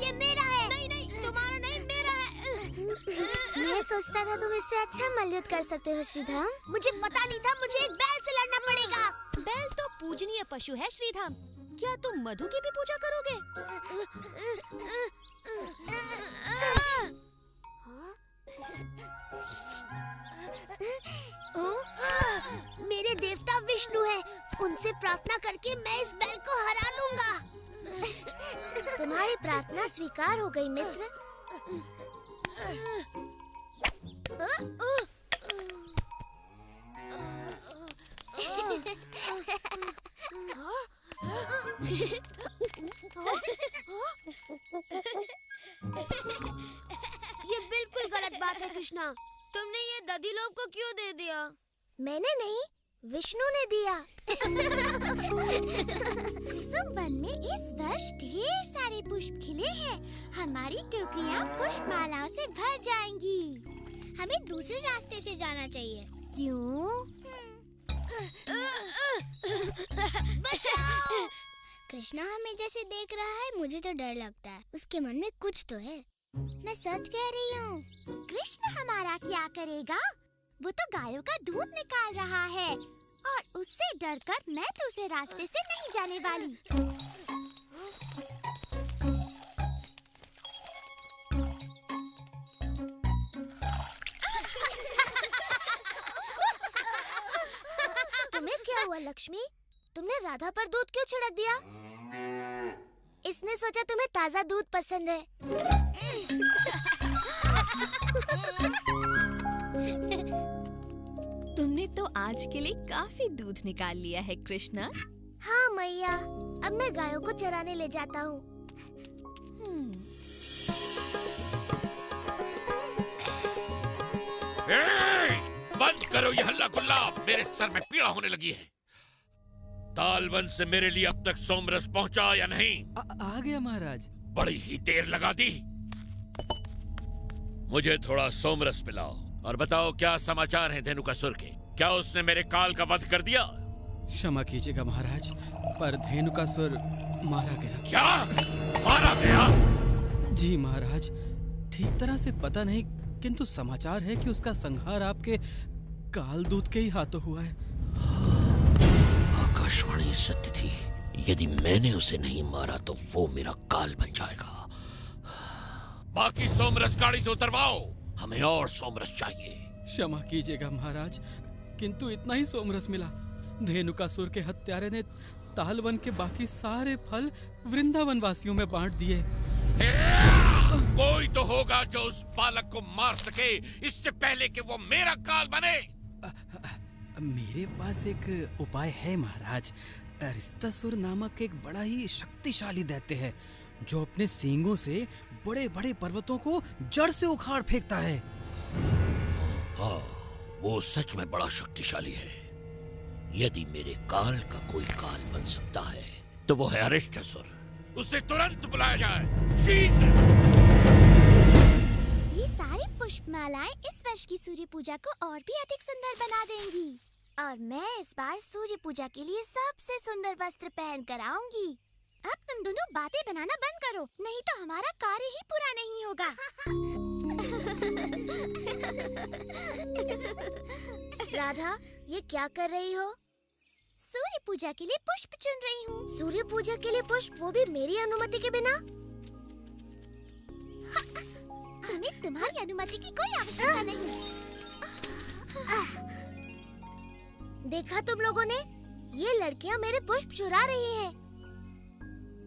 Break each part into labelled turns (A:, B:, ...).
A: ये मेरा है।
B: नहीं नहीं, तुम्हारा नहीं, मेरा है।
A: मैं सोचता था तुम इससे अच्छा मल्लयुद्ध कर सकते हो श्रीधाम। मुझे पता नहीं था, मुझे एक बैल से लड़ना पड़ेगा।
B: बैल तो पूजनीय पशु है श्रीधाम। क्या तुम मधु की भी पूजा करोगे?
A: मेरे देवता विष्णु हैं। उनसे प्रार्थना करके मैं इस बैल को हरा दूंगा। तुम्हारी प्रार्थना स्वीकार हो गई मित्र। ये बिल्कुल गलत बात है कृष्णा।
B: तुमने ये दधिलोप को क्यों दे दिया?
A: मैंने नहीं, विष्णु ने दिया। कुसुम वन में इस वर्ष ढेर सारे पुष्प खिले हैं। हमारी टोकरियाँ पुष्पमालाओं से भर जाएंगी। हमें दूसरे रास्ते से जाना चाहिए। क्यों? बचाओ! कृष्णा हमें जैसे देख रहा है, मुझे तो डर लगता है। उसके मन में कुछ तो है। मैं सच कह रही हूँ। कृष्ण हमारा क्या करेगा? वो तो गायों का दूध निकाल रहा है और उससे डरकर मैं दूसरे रास्ते से नहीं जाने वाली। तुम्हें क्या हुआ लक्ष्मी? तुमने राधा पर दूध क्यों छिड़क दिया? इसने सोचा तुम्हें ताजा दूध पसंद है।
B: तुमने तो आज के लिए काफी दूध निकाल लिया है कृष्णा।
A: हाँ मैया, अब मैं गायों को चराने ले जाता हूँ।
C: बंद करो ये हल्ला गुल्ला, मेरे सर में पीड़ा होने लगी है। तालवन से मेरे लिए अब तक सोमरस पहुंचा या नहीं?
D: आ गया महाराज।
C: बड़ी ही देर लगा दी। मुझे थोड़ा सोमरस पिलाओ और बताओ क्या समाचार हैं धेनुकासुर के। क्या उसने मेरे काल का वध कर दिया?
D: क्षमा कीजिएगा महाराज, पर धेनुकासुर मारा गया।
C: क्या? मारा गया?
D: जी महाराज, ठीक तरह से पता नहीं, किंतु समाचार है कि उसका संहार आपके काल दूत के ही हाथों हुआ है।
C: आकाशवाणी सत्य थी। यदि मैंने उसे नहीं मारा तो वो मेरा काल बन जाएगा। बाकी सोमरस गाड़ी से उतरवाओ, हमें और सोमरस चाहिए।
D: क्षमा कीजिएगा महाराज, किंतु इतना ही सोमरस मिला। धेनुकासुर के हत्यारे ने तालवन के बाकी सारे फल वृंदावन वासियों में बांट दिए।
C: कोई तो होगा जो उस बालक को मार सके इससे पहले कि वो मेरा काल बने।
D: मेरे पास एक उपाय है महाराज। अरिस्तासुर नामक एक बड़ा ही शक्तिशाली दैत्य है जो अपने सींगों से बड़े बड़े पर्वतों को जड़ से उखाड़ फेंकता है।
C: हाँ, वो सच में बड़ा शक्तिशाली है। यदि मेरे काल का कोई काल बन सकता है तो वो है अरिस्तासुर। उसे तुरंत बुलाया जाए, शीघ्र।
A: ये सारी पुष्पमालाएं इस वर्ष की सूर्य पूजा को और भी अधिक सुंदर बना देंगी। और मैं इस बार सूर्य पूजा के लिए सबसे सुंदर वस्त्र पहन कर आऊंगी। अब तुम दोनों बातें बनाना बंद करो, नहीं तो हमारा कार्य ही पूरा नहीं होगा। राधा, ये क्या कर रही हो? सूर्य पूजा के लिए पुष्प चुन रही हूँ। सूर्य पूजा के लिए पुष्प, वो भी मेरी अनुमति के बिना? हमें तुम्हारी अनुमति की कोई आवश्यकता नहीं। देखा तुम लोगों ने, ये लड़कियाँ मेरे पुष्प चुरा रही हैं।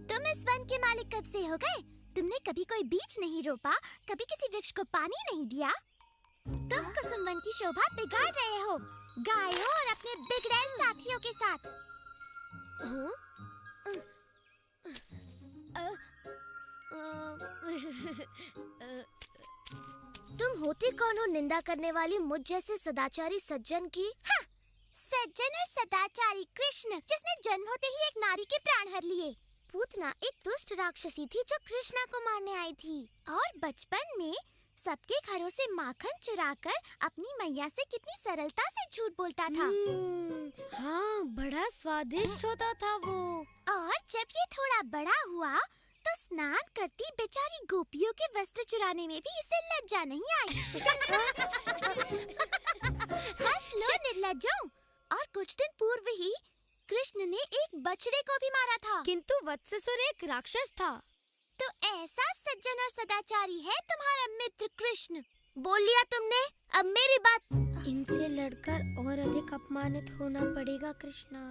A: तुम इस वन के मालिक कब से हो गए? तुमने कभी कोई बीज नहीं रोपा, कभी किसी वृक्ष को पानी नहीं दिया। तुम कुसुम वन की शोभा बिगाड़ रहे हो, गायों और अपने बिगड़ैल साथियों के साथ। तुम होती कौन हो निंदा करने वाली मुझ जैसे सदाचारी सज्जन की? हाँ, सज्जन और सदाचारी कृष्ण, जिसने जन्म होते ही एक नारी के प्राण हर लिए। पूतना एक दुष्ट राक्षसी थी जो कृष्णा को मारने आई थी और बचपन में सबके घरों से माखन चुराकर अपनी मैया से कितनी सरलता से झूठ बोलता था।
B: हाँ, बड़ा स्वादिष्ट होता था वो।
A: और जब ये थोड़ा बड़ा हुआ तो स्नान करती बेचारी गोपियों के वस्त्र चुराने में भी इसे लज्जा नहीं आई। हंस लो निर्लज्जों। और कुछ दिन पूर्व ही कृष्ण ने एक बछड़े को भी मारा था।
E: किंतु वत्ससुर एक राक्षस था।
A: तो ऐसा सज्जन और सदाचारी है तुम्हारा मित्र कृष्ण।
E: बोल लिया तुमने, अब मेरी बात। इनसे लड़कर और अधिक अपमानित होना पड़ेगा कृष्णा।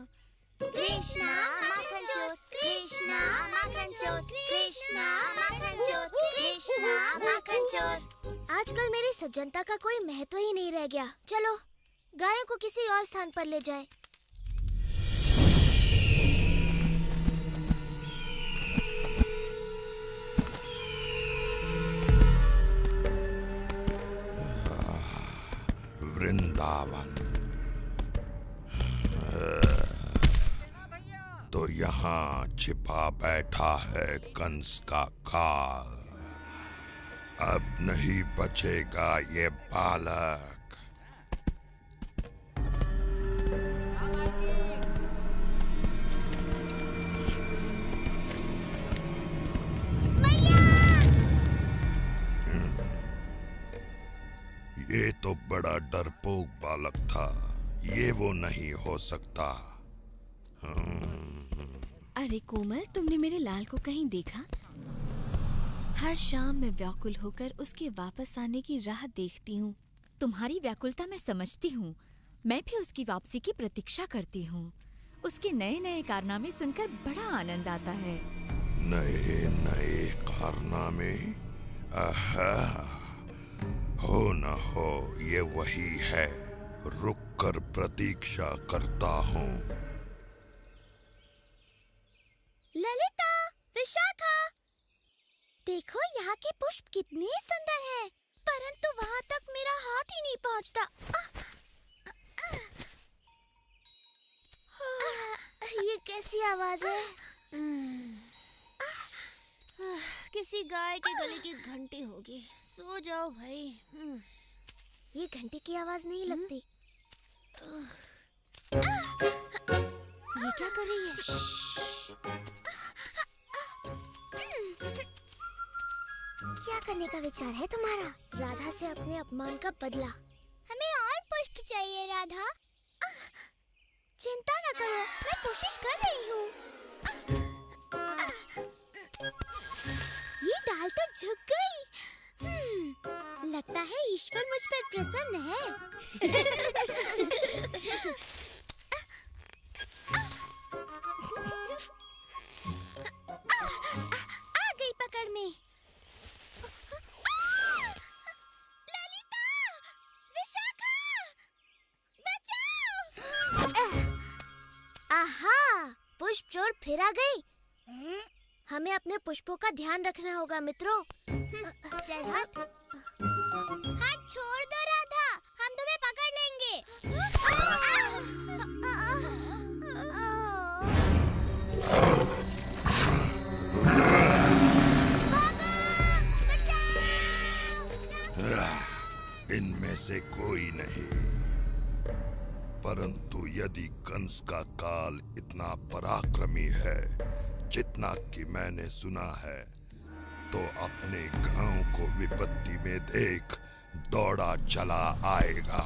A: कृष्णा माखन चोर, कृष्णा माखन चोर, कृष्णा माखन चोर, कृष्णा माखन चोर।
E: आजकल मेरी सज्जनता का कोई महत्व ही नहीं रह गया। चलो गायों को किसी और स्थान पर ले जाएं।
C: वृंदावन तो यहाँ छिपा बैठा है कंस का काल। अब नहीं बचेगा ये बालक। ये तो बड़ा डरपोक बालक था, ये वो नहीं हो सकता।
B: अरे कोमल, तुमने मेरे लाल को कहीं देखा? हर शाम मैं व्याकुल होकर उसके वापस आने की राह देखती हूँ।
F: तुम्हारी व्याकुलता मैं समझती हूँ। मैं भी उसकी वापसी की प्रतीक्षा करती हूँ। उसके नए नए कारनामे सुनकर बड़ा आनंद आता है।
C: नए नए कारनामे? हो न हो ये वही है। रुक कर प्रतीक्षा करता हूँ।
A: ललिता, विशाखा, देखो यहाँ के पुष्प कितने सुंदर हैं, परंतु वहाँ तक मेरा हाथ ही नहीं पहुँचता।
E: ये कैसी आवाज है?
A: किसी गाय के गले की घंटी होगी। सो जाओ भाई।
E: ये घंटी की आवाज नहीं लगती।
A: ये क्या कर रही है?
E: क्या करने का विचार है तुम्हारा? राधा से अपने अपमान का बदला।
A: हमें और पुष्प चाहिए राधा। चिंता न करो, मैं कोशिश कर रही हूँ। ये डाल तो झुक गई। लगता है ईश्वर मुझ पर प्रसन्न है। आ गई पकड़ में। ललिता, विशाखा, बचाओ!
E: आहा, पुष्प चोर फिर आ गई। हमें अपने पुष्पों का ध्यान रखना होगा मित्रों।
A: चल हट। हाथ छोड़ दो राधा, हम तुम्हें पकड़ लेंगे।
C: इनमें से कोई नहीं। परंतु यदि कंस का काल इतना पराक्रमी है जितना कि मैंने सुना है, तो अपने गांव को विपत्ति में देख दौड़ा चला आएगा।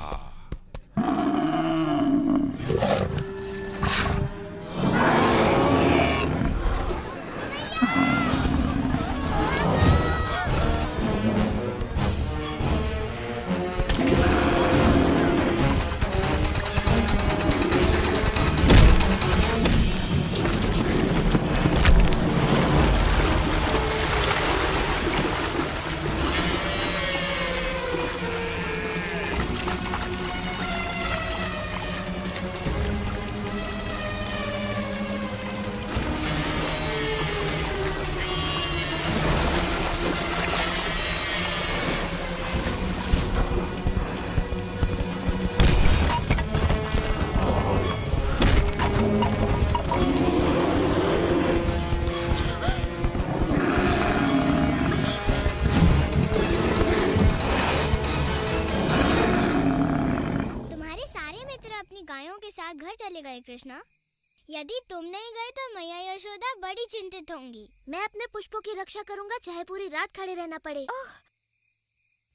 A: यदि तुम नहीं गए तो मैया यशोदा बड़ी चिंतित होंगी।
E: मैं अपने पुष्पों की रक्षा करूंगा, चाहे पूरी रात खड़े रहना पड़े।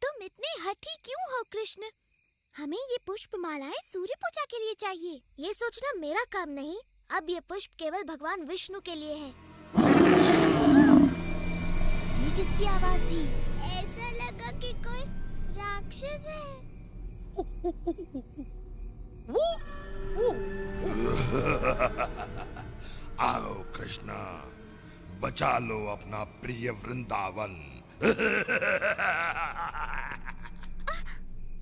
A: तुम इतने हठी क्यों हो कृष्ण? हमें ये पुष्प मालाएं सूर्य पूजा के लिए चाहिए।
E: ये सोचना मेरा काम नहीं। अब ये पुष्प केवल भगवान विष्णु के लिए है।
A: ये किसकी आवाज थी? ऐसा लगा कि कोई राक्षस है।
G: आओ कृष्णा, बचा लो अपना प्रिय वृंदावन।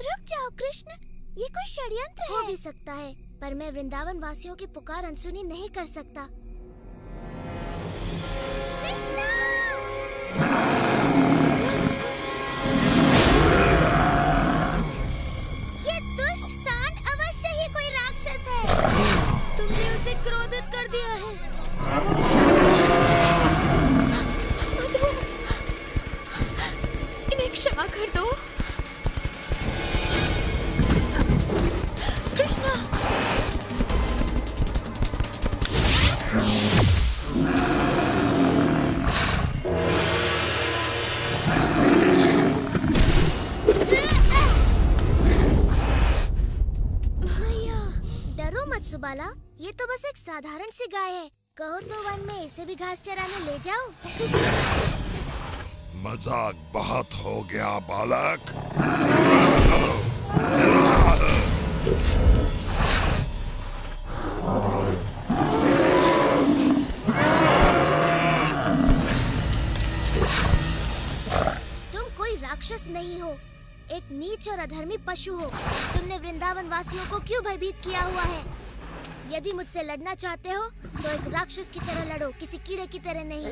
A: रुक जाओ कृष्ण, ये कोई षड्यंत्र
E: हो
A: है।
E: भी सकता है, पर मैं वृंदावन वासियों की पुकार अनसुनी नहीं कर सकता।
A: ये दुष्ट सांड अवश्य ही कोई राक्षस है।
E: तुमने उसे क्रोधित कर दिया है।
F: इन्हें क्षमा कर दो। कृष्णा,
E: मैया, डरो मत सुबाला, ये तो बस एक साधारण सी गाय है। कहो तो वन में इसे भी घास चराने ले जाओ।
G: मजाक बहुत हो गया बालक।
E: तुम कोई राक्षस नहीं हो, एक नीच और अधर्मी पशु हो। तुमने वृंदावन वासियों को क्यों भयभीत किया हुआ है? यदि मुझसे लड़ना चाहते हो तो एक राक्षस की तरह लड़ो, किसी कीड़े की तरह नहीं।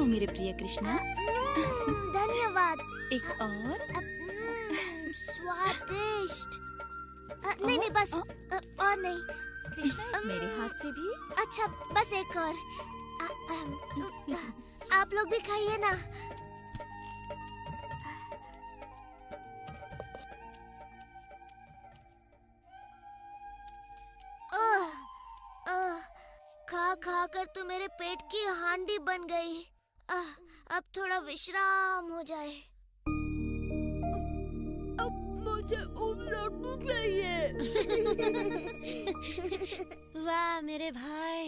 B: मेरे प्रिय कृष्णा।
E: धन्यवाद।
B: एक और?
E: स्वादिष्ट। नहीं नहीं बस और नहीं।
F: कृष्णा मेरे हाथ से भी।
E: अच्छा बस एक और। आप लोग भी खाइए ना। खा खा कर तो मेरे पेट की हांडी बन गई। अब थोड़ा विश्राम हो जाए।
A: अब मुझे लड्डू चाहिए। वाह मेरे भाई,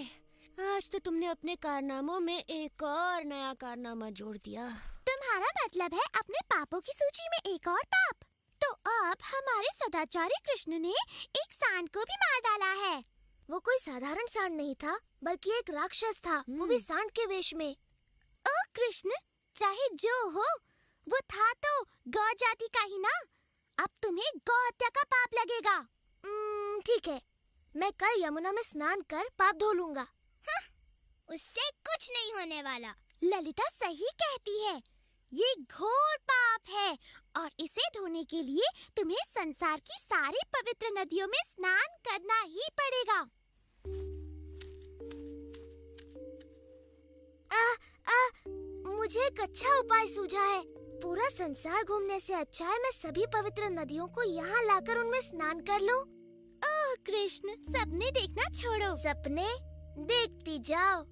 A: आज तो तुमने अपने कारनामों में एक और नया कारनामा जोड़ दिया। तुम्हारा मतलब है अपने पापों की सूची में एक और पाप? तो अब हमारे सदाचारी कृष्ण ने एक सांड को भी मार डाला है।
E: वो कोई साधारण सांड नहीं था, बल्कि एक राक्षस था, वो भी सांड के वेश में।
A: ओ कृष्ण, चाहे जो हो, वो था तो गौ जाति का ही ना। अब तुम्हें गौ हत्या का पाप लगेगा।
E: ठीक है, मैं कल यमुना में स्नान कर पाप धो लूंगा।
A: हाँ, उससे कुछ नहीं होने वाला। ललिता सही कहती है, ये घोर पाप है और इसे धोने के लिए तुम्हें संसार की सारी पवित्र नदियों में स्नान करना ही पड़ेगा।
E: मुझे एक अच्छा उपाय सूझा है। पूरा संसार घूमने से अच्छा है मैं सभी पवित्र नदियों को यहाँ लाकर उनमें स्नान कर लूं।
A: ओह कृष्ण, सपने देखना छोड़ो।
E: सपने देखती जाओ।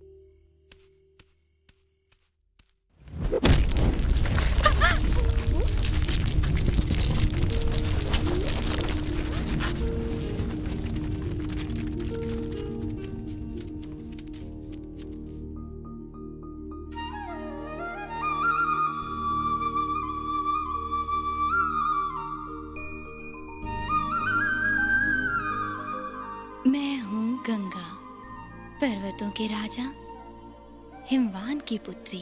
B: मैं हूँ गंगा, पर्वतों के राजा, हिमवान की पुत्री।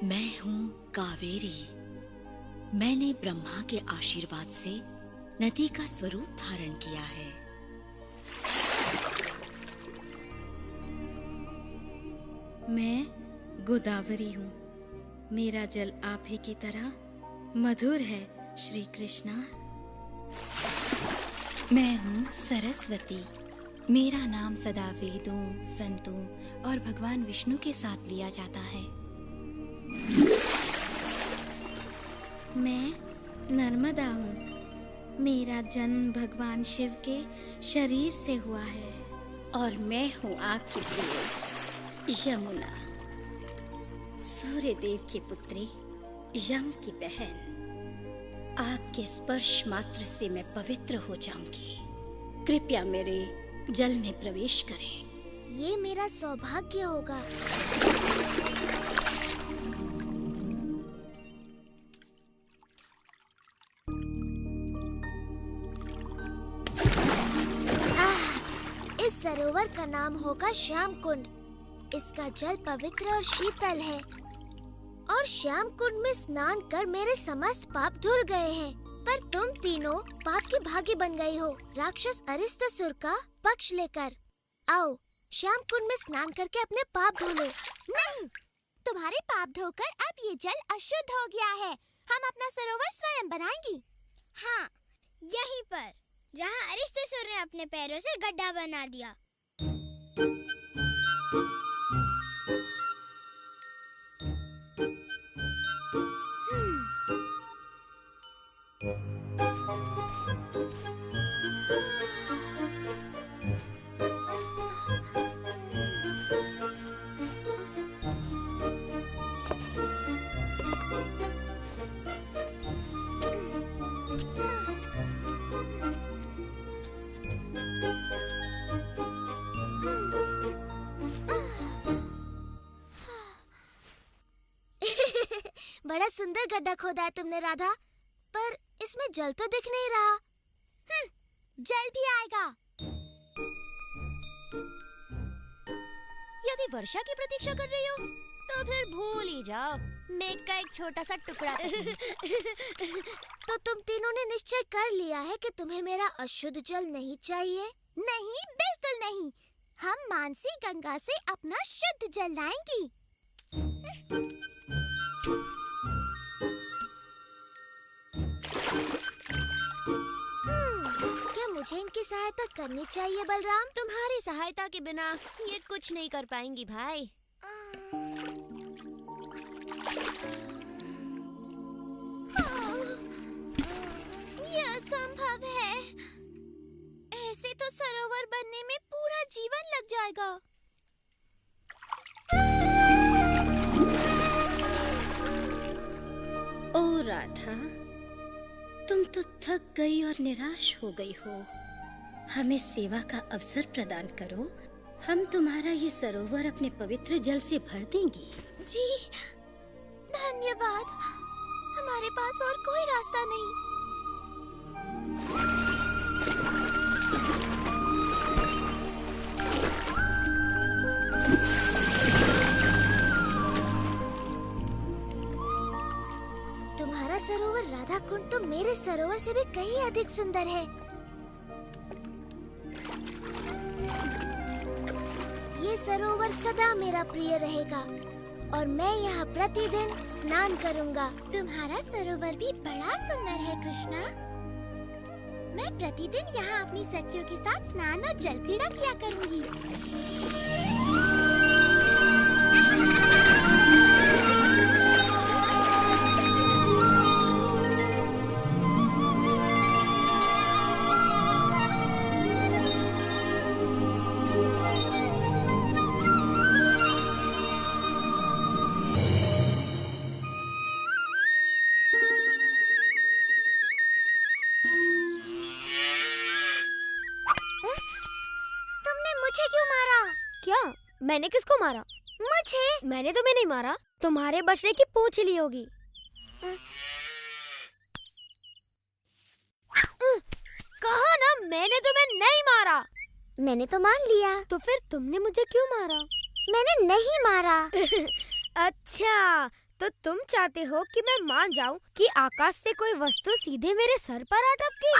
B: मैं हूँ कावेरी। मैंने ब्रह्मा के आशीर्वाद से नदी का स्वरूप धारण किया है।
H: मैं गोदावरी हूँ। मेरा जल आप ही की तरह मधुर है श्री कृष्णा।
B: मैं हूँ सरस्वती। मेरा नाम सदा वेदों, संतों और भगवान विष्णु के साथ लिया जाता है।
H: मैं नर्मदा हूँ। मेरा जन्म भगवान शिव के शरीर से हुआ है।
I: और मैं हूँ आपकी प्रिय यमुना, सूर्य देव की पुत्री, यम की बहन। आपके स्पर्श मात्र से मैं पवित्र हो जाऊंगी। कृपया मेरे जल में प्रवेश करें।
E: ये मेरा सौभाग्य होगा। इस सरोवर का नाम होगा श्याम कुंड। इसका जल पवित्र और शीतल है और श्याम कुंड में स्नान कर मेरे समस्त पाप धुल गए हैं। पर तुम तीनों पाप की भागी बन गई हो, राक्षस अरिष्टासुर का पक्ष लेकर। आओ, श्याम कुंड में स्नान करके अपने पाप धो लो।
A: नहीं, तुम्हारे पाप धोकर अब ये जल अशुद्ध हो गया है। हम अपना सरोवर स्वयं बनाएंगी।
E: हाँ, यहीं पर, जहाँ अरिष्टासुर ने अपने पैरों से गड्ढा बना दिया। बड़ा सुंदर गड्ढा खोदा है तुमने राधा, पर इसमें जल तो दिख नहीं रहा।
A: जल भी आएगा।
J: यदि वर्षा की प्रतीक्षा कर रही हो तो फिर भूल ही जाओ। मेघ का एक छोटा सा टुकड़ा
E: तो तुम तीनों ने निश्चय कर लिया है कि तुम्हें मेरा अशुद्ध जल नहीं चाहिए?
A: नहीं, बिल्कुल नहीं। हम मानसी गंगा से अपना शुद्ध जल लाएंगी।
E: क्या मुझे इनकी सहायता करनी चाहिए बलराम?
J: तुम्हारी सहायता के बिना ये कुछ नहीं कर पाएंगी भाई।
A: ये असंभव है। ऐसे तो सरोवर बनने में पूरा जीवन लग जाएगा।
I: ओ राधा, तुम तो थक गई और निराश हो गई हो। हमें सेवा का अवसर प्रदान करो। हम तुम्हारा ये सरोवर अपने पवित्र जल से भर देंगे।
A: जी, धन्यवाद। हमारे पास और कोई रास्ता नहीं। तुम्हारा सरोवर राधा कुंड तो मेरे सरोवर से भी कहीं अधिक सुंदर है। ये सरोवर सदा मेरा प्रिय रहेगा और मैं यहाँ प्रतिदिन स्नान करूँगा। तुम्हारा सरोवर भी बड़ा सुंदर है कृष्णा। मैं प्रतिदिन यहाँ अपनी सखियों के साथ स्नान और जल क्रीड़ा किया करूँगी। मुझे क्यों मारा?
E: क्या? मैंने किसको मारा?
A: मुझे?
E: मैंने तुम्हें नहीं मारा। तुम्हारे बछड़े की पूंछ ली होगी। कहा ना मैंने तुम्हें नहीं मारा।
A: मैंने तो मान लिया।
E: तो फिर तुमने मुझे क्यों मारा?
A: मैंने नहीं मारा।
E: अच्छा, तो तुम चाहते हो कि मैं मान जाऊं कि आकाश से कोई वस्तु सीधे मेरे सर पर आ टपकी?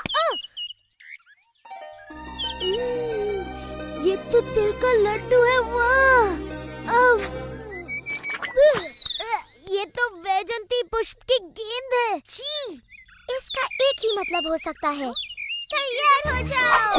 E: ये तो तिल का लड्डू है। वाह! ये तो वैजंती पुष्प की गेंद है।
A: छी! इसका एक ही मतलब हो सकता है। तैयार हो जाओ।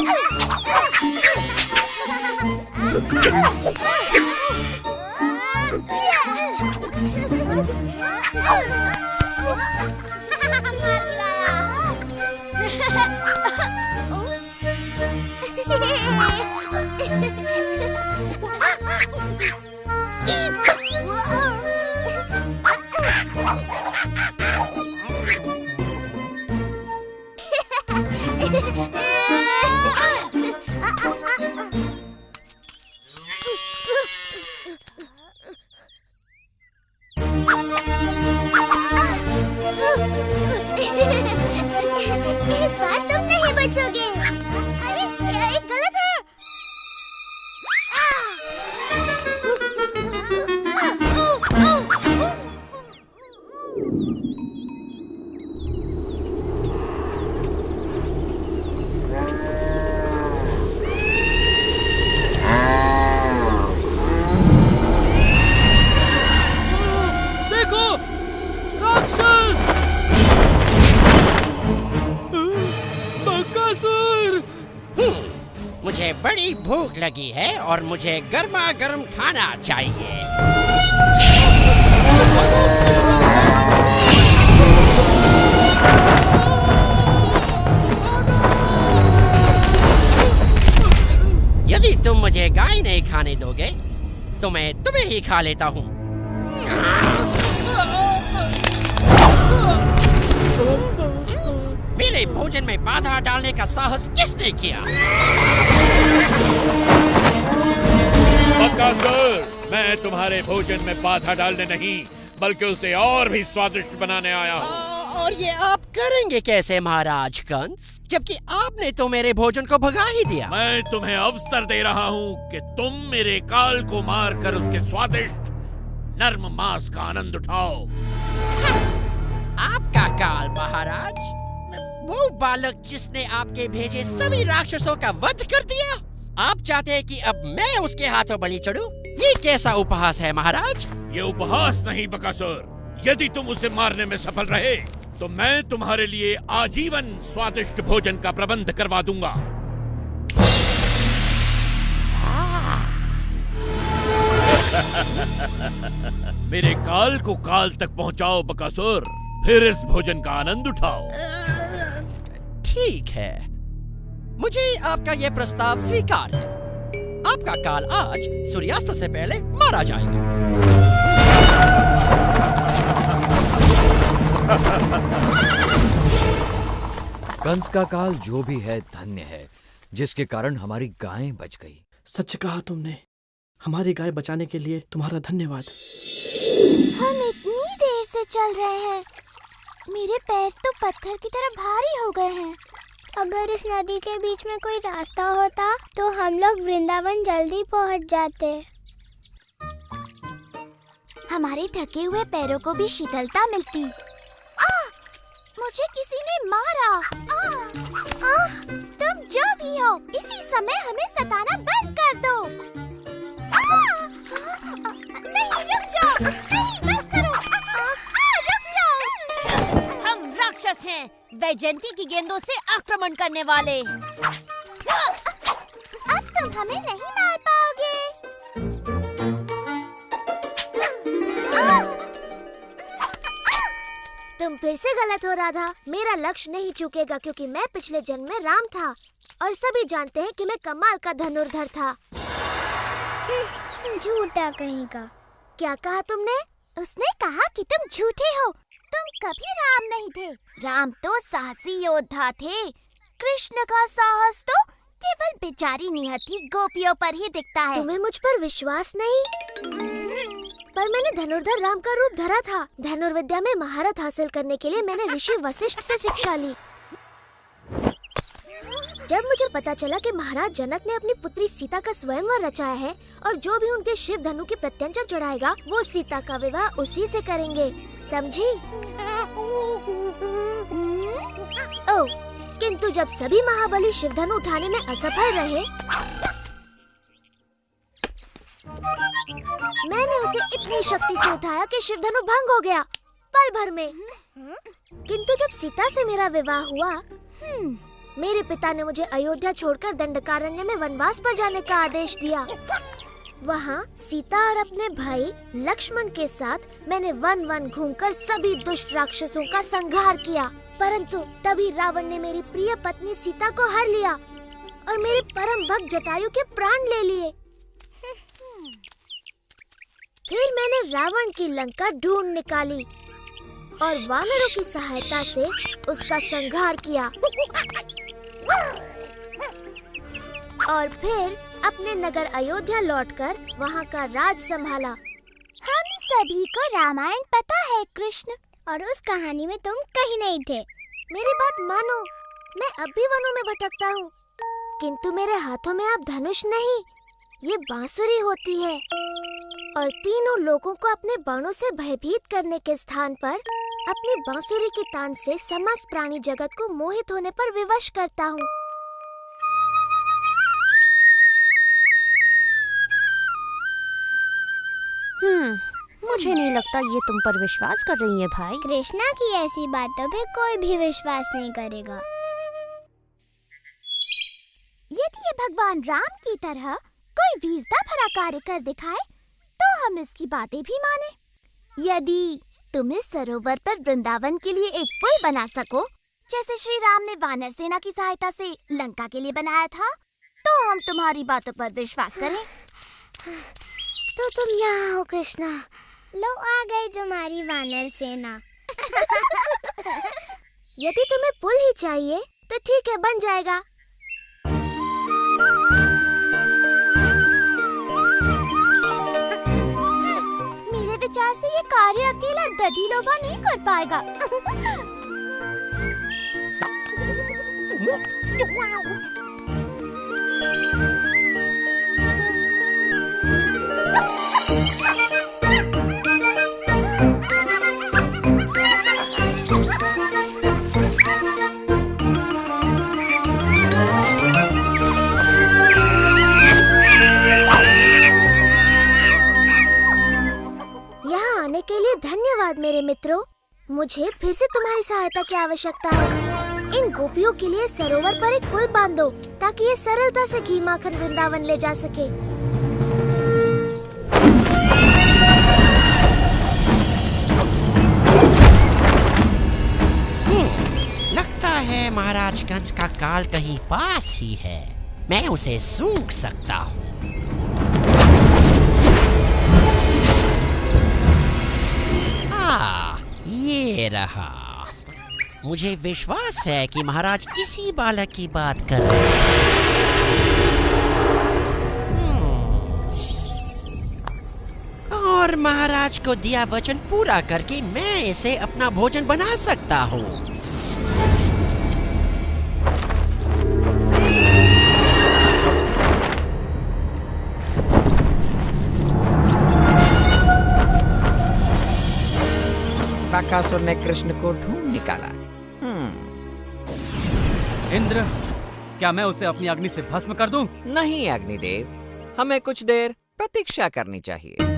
A: इस बार तुम नहीं बचोगे। अरे ये गलत है।
D: देखो, राक्षस! बकासुर!
K: मुझे बड़ी भूख लगी है और मुझे गर्मा गर्म खाना चाहिए। यदि तुम मुझे गाय नहीं खाने दोगे तो मैं तुम्हें ही खा लेता हूँ। मेरे भोजन में बाधा डालने का साहस किसने किया?
C: बकासुर, मैं तुम्हारे भोजन में बाधा डालने नहीं बल्कि उसे और भी स्वादिष्ट बनाने आया हूँ।
K: और ये आप करेंगे कैसे महाराज कंस, जबकि आपने तो मेरे भोजन को भगा ही दिया।
C: मैं तुम्हें अवसर दे रहा हूँ कि तुम मेरे काल को मारकर उसके स्वादिष्ट नर्म मांस का आनंद उठाओ।
K: आपका काल महाराज? वो बालक जिसने आपके भेजे सभी राक्षसों का वध कर दिया? आप चाहते हैं कि अब मैं उसके हाथों बलि चढ़ूं? ये कैसा उपहास है महाराज?
C: ये उपहास नहीं बकासुर। यदि तुम उसे मारने में सफल रहे तो मैं तुम्हारे लिए आजीवन स्वादिष्ट भोजन का प्रबंध करवा दूंगा। मेरे काल को काल तक पहुंचाओ बकासुर, फिर इस भोजन का आनंद उठाओ।
K: ठीक है, मुझे आपका यह प्रस्ताव स्वीकार है। आपका काल आज सूर्यास्त से पहले मारा जाएगा।
L: कंस का काल जो भी है धन्य है, जिसके कारण हमारी गायें बच गई।
M: सच कहा तुमने। हमारी गाय बचाने के लिए तुम्हारा धन्यवाद।
A: हम इतनी देर से चल रहे हैं मेरे पैर तो पत्थर की तरह भारी हो गए हैं। अगर इस नदी के बीच में कोई रास्ता होता तो हम लोग वृंदावन जल्दी पहुंच जाते। हमारे थके हुए पैरों को भी शीतलता मिलती। मुझे किसी ने मारा। तुम जो भी हो, इसी समय हमें सताना बंद कर दो। नहीं, रुक जाओ। नहीं, बस करो। रुक जाओ।
J: हम राक्षस हैं, वैजयंती की गेंदों से आक्रमण करने वाले।
A: अब तुम हमें नहीं मार पाओगे। तुम फिर से गलत हो राधा। मेरा लक्ष्य नहीं चूकेगा क्योंकि मैं पिछले जन्म में राम था और सभी जानते हैं कि मैं कमाल का धनुर्धर था। झूठा कहीं का। क्या कहा तुमने? उसने कहा कि तुम झूठे हो। तुम कभी राम नहीं थे। राम तो साहसी योद्धा थे। कृष्ण का साहस तो केवल बेचारी निहत्थी गोपियों पर ही दिखता है। तुम्हें मुझ पर विश्वास नहीं? पर मैंने धनुर्धर राम का रूप धरा था। धनुर्विद्या में महारत हासिल करने के लिए मैंने ऋषि वशिष्ठ से शिक्षा ली। जब मुझे पता चला कि महाराज जनक ने अपनी पुत्री सीता का स्वयंवर रचाया है और जो भी उनके शिव धनु की प्रत्यंचा चढ़ाएगा वो सीता का विवाह उसी से करेंगे, समझी? किंतु जब सभी महाबली शिव धनु उठाने में असफल रहे, मैंने उसे इतनी शक्ति से उठाया कि शिव धनु भंग हो गया पल भर में। किंतु जब सीता से मेरा विवाह हुआ, मेरे पिता ने मुझे अयोध्या छोड़कर दंडकारण्य में वनवास पर जाने का आदेश दिया। वहाँ सीता और अपने भाई लक्ष्मण के साथ मैंने वन वन घूमकर सभी दुष्ट राक्षसों का संहार किया। परंतु तभी रावण ने मेरी प्रिय पत्नी सीता को हर लिया और मेरे परम भक्त जटायु के प्राण ले लिए। फिर मैंने रावण की लंका ढूंढ निकाली और वानरों की सहायता से उसका संहार किया और फिर अपने नगर अयोध्या लौटकर वहाँ का राज संभाला। हम सभी को रामायण पता है कृष्ण, और उस कहानी में तुम कहीं नहीं थे। मेरी बात मानो, मैं अब भी वनों में भटकता हूँ, किंतु मेरे हाथों में अब धनुष नहीं, ये बांसुरी होती है और तीनों लोगों को अपने बाणों से भयभीत करने के स्थान पर अपनी बांसुरी की तान से समस्त प्राणी जगत को मोहित होने पर विवश करता हूँ।
J: मुझे नहीं लगता ये तुम पर विश्वास कर रही है भाई।
A: कृष्णा की ऐसी बातों पे कोई भी विश्वास नहीं करेगा। यदि ये भगवान राम की तरह कोई वीरता भरा कार्य कर दिखाए तो हम इसकी बातें भी माने। यदि तुम इस सरोवर पर वृंदावन के लिए एक पुल बना सको, जैसे श्री राम ने वानर सेना की सहायता से लंका के लिए बनाया था, तो हम तुम्हारी बातों पर विश्वास करें। तो तुम यहाँ हो कृष्णा, लो आ गई तुम्हारी वानर सेना। यदि तुम्हें पुल ही चाहिए तो ठीक है, बन जाएगा। मेरे विचार से ये कार्य अकेला दधिलोभा नहीं कर पाएगा। के लिए धन्यवाद मेरे मित्रों। मुझे फिर से तुम्हारी सहायता की आवश्यकता है। इन गोपियों के लिए सरोवर पर एक पुल बांध दो ताकि ये सरलता से घी माखन वृंदावन ले जा सके।
K: लगता है महाराज कंस का काल कहीं पास ही है। मैं उसे सूंघ सकता हूँ। ये रहा। मुझे विश्वास है कि महाराज इसी बालक की बात कर रहे हैं। और और महाराज को दिया वचन पूरा करके मैं इसे अपना भोजन बना सकता हूँ।
N: बकासुर ने कृष्ण को ढूंढ निकाला।
D: इंद्र, क्या मैं उसे अपनी अग्नि से भस्म कर दूं?
N: नहीं अग्निदेव, हमें कुछ देर प्रतीक्षा करनी चाहिए।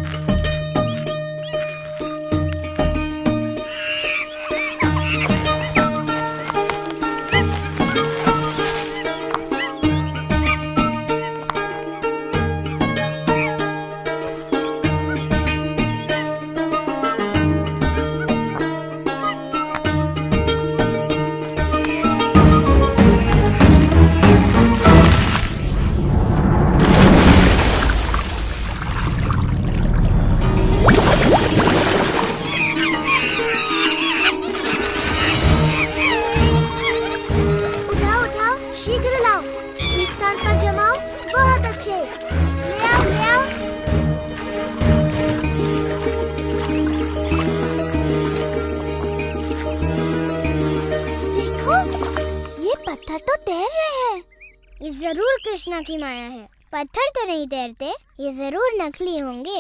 E: जरूर कृष्णा की माया है। पत्थर तो नहीं तैरते, ये जरूर नकली होंगे।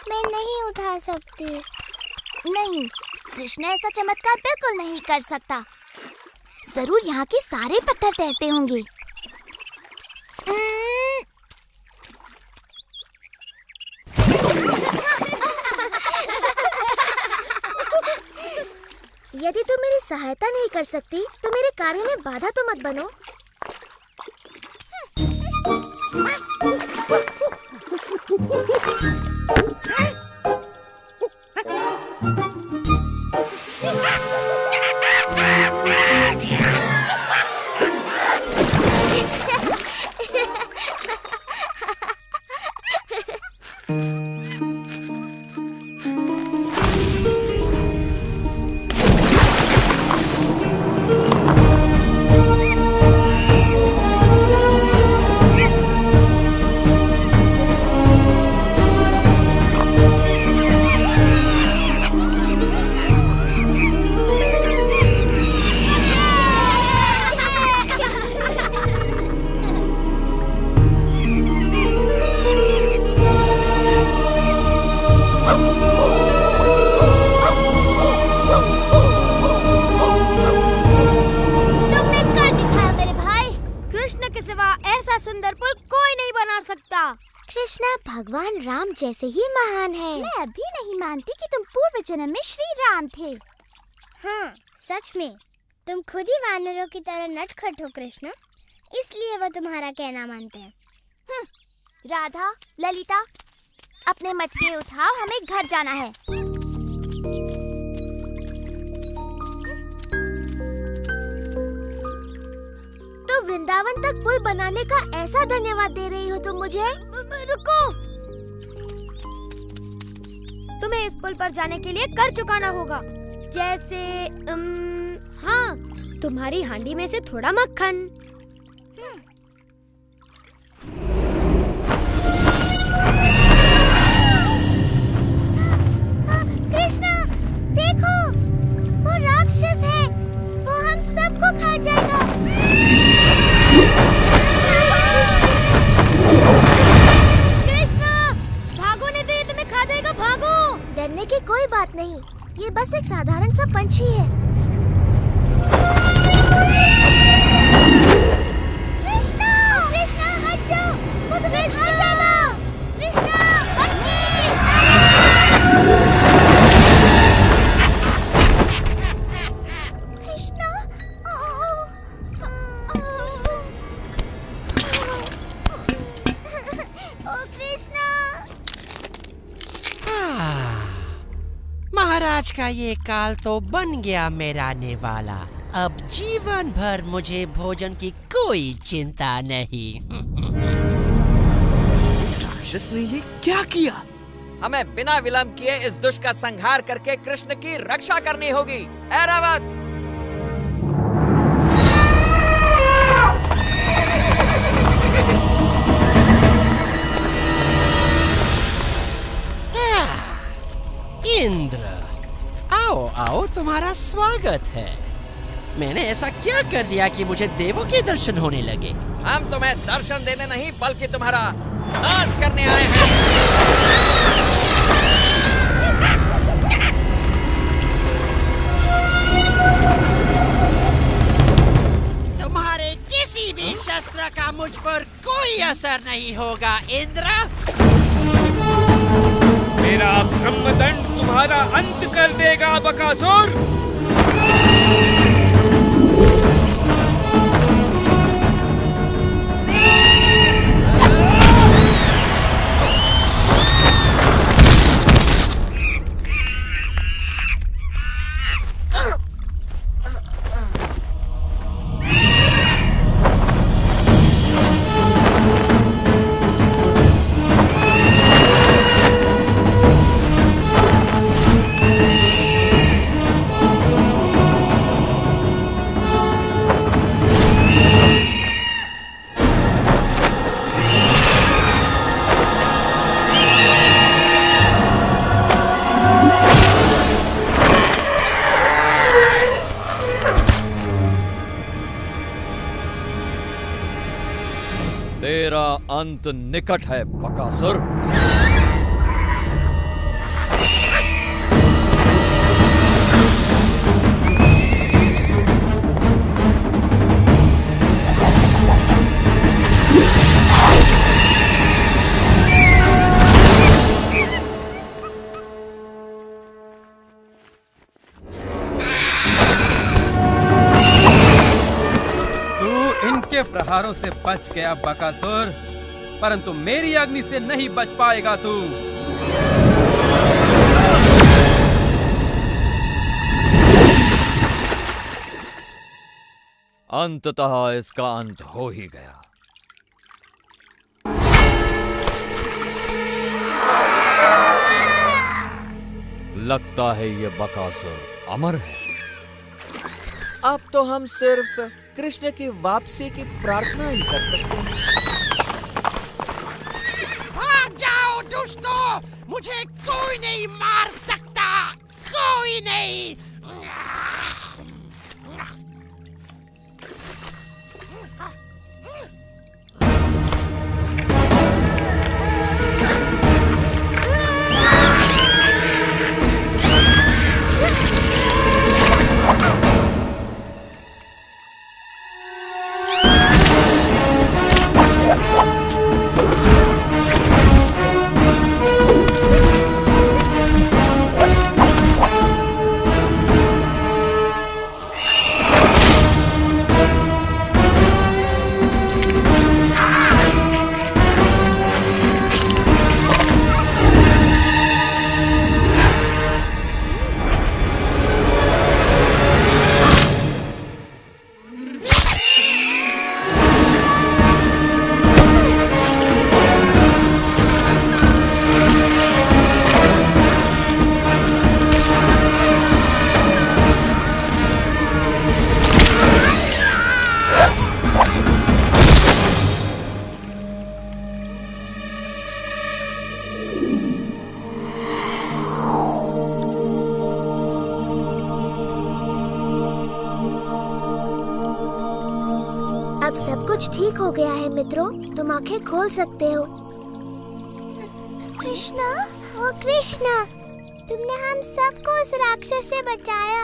E: मैं नहीं उठा सकती।
A: नहीं, कृष्ण ऐसा चमत्कार बिल्कुल नहीं कर सकता। जरूर यहाँ के सारे पत्थर तैरते होंगे।
E: यदि तुम मेरी सहायता नहीं कर सकती तो मेरे कार्य में बाधा तो मत बनो। भगवान राम जैसे ही महान है।
A: मैं अभी नहीं मानती कि तुम पूर्व जन्म में श्री राम थे।
E: हाँ, सच में तुम खुद ही वानरों की तरह नटखट हो कृष्ण, इसलिए वो तुम्हारा कहना मानते हैं।
A: राधा, ललिता, अपने मटके उठाओ, हमें घर जाना है।
E: तो वृंदावन तक पुल बनाने का ऐसा धन्यवाद दे रही हो तुम मुझे? रुको, तुम्हें इस पुल पर जाने के लिए कर चुकाना होगा। जैसे हाँ, तुम्हारी हांडी में से थोड़ा मक्खन। कृष्णा, देखो, वो राक्षस है, वो हम सबको खा जाएगा। डरने की कोई बात नहीं, ये बस एक साधारण सा पंछी है। कृष्णा, कृष्णा हट जाओ, वो तुम्हें खा जाएगा। कृष्णा, कृष्णा, ओ कृष्णा।
K: महाराज का ये काल तो बन गया मेरा नेवाला। अब जीवन भर मुझे भोजन की कोई चिंता नहीं।
L: इस राक्षस ने ये क्या किया?
N: हमें बिना विलंब किए इस दुष्ट का संहार करके कृष्ण की रक्षा करनी होगी। ऐरावत।
K: इंद्र, आओ आओ, तुम्हारा स्वागत है। मैंने ऐसा क्या कर दिया कि मुझे देवों के दर्शन होने लगे?
N: हम तुम्हें दर्शन देने नहीं बल्कि तुम्हारा नाश करने आए हैं।
K: तुम्हारे किसी भी शस्त्र का मुझ पर कोई असर नहीं होगा इंद्र।
O: मेरा ब्रह्मदंड तुम्हारा अंत कर देगा बकासुर।
L: तेरा अंत निकट है बकासुर।
D: इनके प्रहारों से बच गया बकासुर, परंतु मेरी अग्नि से नहीं बच पाएगा तू।
L: अंततः इसका अंत हो ही गया। लगता है ये बकासुर अमर है।
N: अब तो हम सिर्फ कृष्ण की वापसी की प्रार्थना ही कर सकते हैं।
K: भाग जाओ दुष्टों, मुझे कोई नहीं मार सकता, कोई नहीं।
E: अब सब कुछ ठीक हो गया है मित्रों, तुम आंखें खोल सकते हो। कृष्णा, ओ कृष्णा, तुमने हम सबको उस राक्षस से बचाया।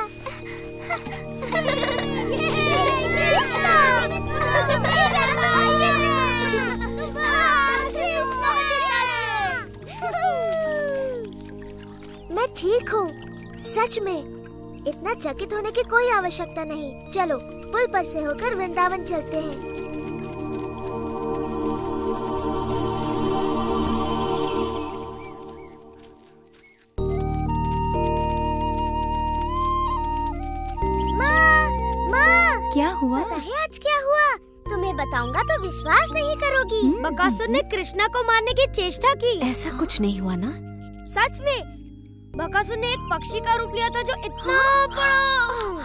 E: कृष्णा, मैं ठीक हूँ, सच में। इतना चकित होने की कोई आवश्यकता नहीं। चलो पुल पर से होकर वृंदावन चलते हैं। माँ,
F: क्या हुआ?
E: पता है आज क्या हुआ? तुम्हें बताऊंगा तो विश्वास नहीं करोगी। बकासुर ने कृष्णा को मारने की चेष्टा की।
B: ऐसा कुछ नहीं हुआ ना?
E: सच में बकासुर ने एक पक्षी का रूप लिया था जो इतना बड़ा,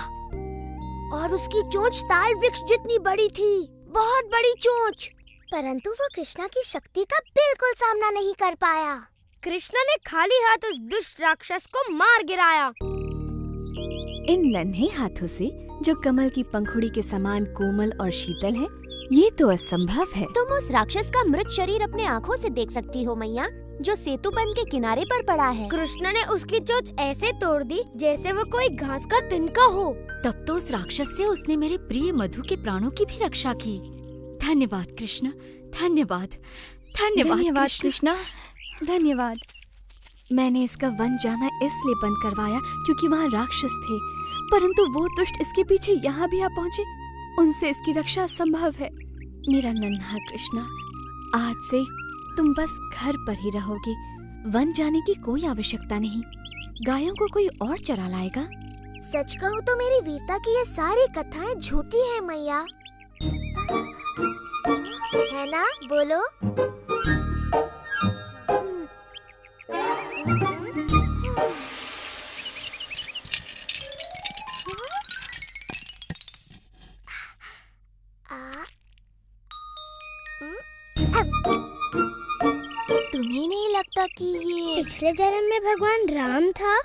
E: और उसकी चोंच ताल वृक्ष जितनी बड़ी थी, बहुत बड़ी चोंच। परंतु वो कृष्णा की शक्ति का बिल्कुल सामना नहीं कर पाया। कृष्णा ने खाली हाथ उस दुष्ट राक्षस को मार गिराया।
B: इन नन्हे हाथों से जो कमल की पंखुड़ी के समान कोमल और शीतल है, ये तो असंभव है।
A: तुम उस राक्षस का मृत शरीर अपने आँखों से देख सकती हो मैया, जो सेतु बंध के किनारे पर पड़ा है।
E: कृष्ण ने उसकी चोंच ऐसे तोड़ दी जैसे वो कोई घास का तिनका हो।
F: तब तो उस राक्षस से उसने मेरे प्रिय मधु के प्राणों की भी रक्षा की। धन्यवाद कृष्ण, धन्यवाद,
B: धन्यवाद कृष्णा, धन्यवाद। मैंने इसका वन जाना इसलिए बंद करवाया क्योंकि वहाँ राक्षस थे, परंतु वो दुष्ट इसके पीछे यहाँ भी आ पहुँचे। उनसे इसकी रक्षा असंभव है। मेरा नन्हा कृष्णा, आज से तुम बस घर पर ही रहोगे। वन जाने की कोई आवश्यकता नहीं। गायों को कोई और चरा लाएगा।
E: सच कहूँ तो मेरी वीरता की ये सारी कथाएं झूठी हैं मैया, है ना? बोलो। तुम्हें नहीं लगता कि ये पिछले जन्म में भगवान राम था?